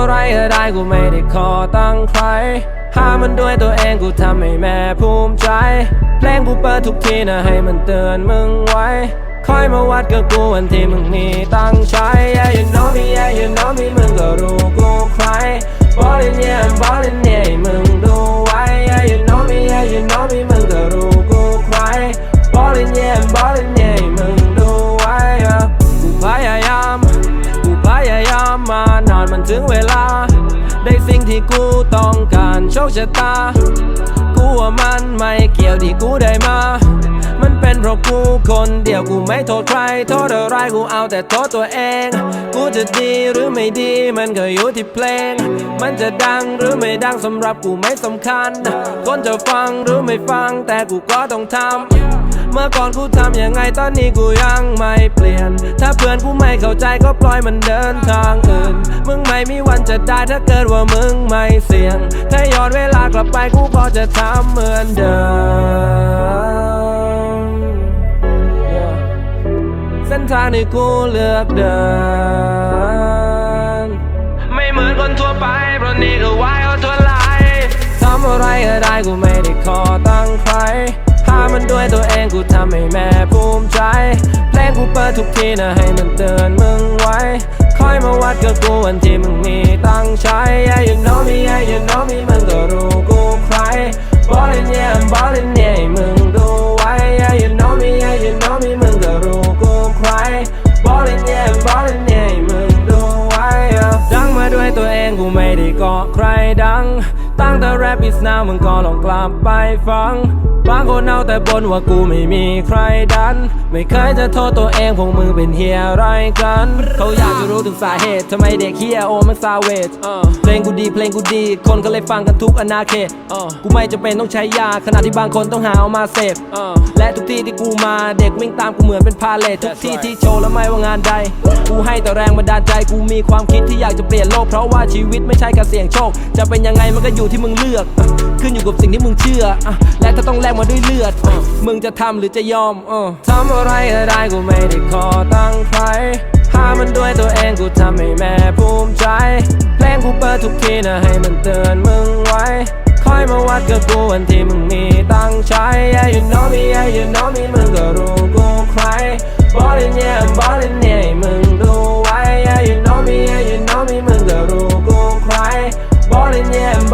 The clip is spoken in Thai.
อะไรก็ได้กูไม่ได้ขอตั้งใครหามันด้วยตัวเองกูทำให้แม่ภูมิใจเพลงกูเปิดทุกทีนะให้มันเตือนมึงไว้คอยมาวัดกับกูวันที่มึงมีตั้งใจ Yeah you know me yeah you know me มึงก็รู้กูใคร Ballin' yeah I'm ballin' yeah มึงดูไว้ Yeah you know me yeah you know me มึงก็รู้กูใคร Ballin' yeah I'm ballin' yeah มึงดูไว้กูพยายามมานานมันถึงเวลาได้สิ่งที่กูต้องการโชคชะตากูว่ามันไม่เกี่ยวที่กูได้มามันเป็นเพราะกูคนเดียวกูไม่โทษใครโทษอะไรกูเอาแต่โทษตัวเองกูจะดีหรือไม่ดีมันก็อยู่ที่เพลงมันจะดังหรือไม่ดังสำหรับกูไม่สำคัญคนจะฟังหรือไม่ฟังแต่กูก็ต้องทำเมื่อก่อนกูทำยังไงตอนนี้กูยังไม่เปลี่ยนถ้าเพื่อนกูไม่เข้าใจก็ปล่อยมันเดินทางอื่นมึงไม่มีวันจะได้ถ้าเกิดว่ามึงไม่เสี่ยงถ้าย้อนเวลากลับไปกูก็จะทำเหมือนเดิมเส้นทางที่กูเลือกเดินไม่เหมือนคนทั่วไปเพราะนี่คือวายเอาทั่วไลทำอะไรก็ได้กูไม่ได้ขอตั้งใครหามันด้วยตัวเองกูทำให้แม่ภูมิใจเพลงกูเปิดทุกทีนะให้มันเตือนมึงไว้คอยมาวัดกับกูวันที่มึงมีตั้งใจ Yeah you know me yeah you know me มึงก็รู้กูใคร Ballin' yeah I'm ballin' yeah มึงดูไว้ Yeah you know me yeah you know me มึงก็รู้กูใคร Ballin' yeah I'm ballin' yeah มึงดูไว้ดังมาด้วยตัวเองกูไม่ได้เกาะใครดังตั้งแต่ rap is now มึงก็ลองกลับไปฟังบางคนเอาแต่บ่นว่ากูไม่มีใครดันไม่เคยจะโทษตัวเองพวกมึงเป็นเฮียอะไรกันเขาอยากจะรู้ถึงสาเหตุทำไมเด็กเฮียโอมันซาเวจเพลงกูดีคนก็เลยฟังกันทุกอาณาเขตกูไม่จำเป็นต้องใช้ยาขณะที่บางคนต้องหาเอามาเสพและทุกที่ที่กูมาเด็กวิ่งตามกูเหมือนเป็นพาเลททุกที่ที่โชว์แล้วไม่ว่างานใดกูให้แต่แรงบันดาลใจกูมีความคิดที่อยากจะเปลี่ยนโลกเพราะว่าชีวิตไม่ใช่การเสี่ยงโชคจะเป็นยังไงมันก็อยู่ที่มึงเลือกขึ้นอยู่กับสิ่งที่มึงเชื่อและถ้าต้องแลกมาด้วยเลือดมึงจะทำหรือจะยอมทำอะไรก็ได้กูไม่ได้ขอตั้งใครหามันด้วยตัวเองกูทำให้แม่ภูมิใจเพลงกูเปิดทุกทีนะให้มันเตือนมึงไว้คอยมาวัดกับกูวันที่มึงมีตั้งใจ Yeah you know me yeah you know me มึงก็รู้กูใคร Ballin' yeah I'm ballin' yeah มึงดูไว้ Yeah you know me yeah you know me มึงก็รู้กูใคร Ballin' yeah I'm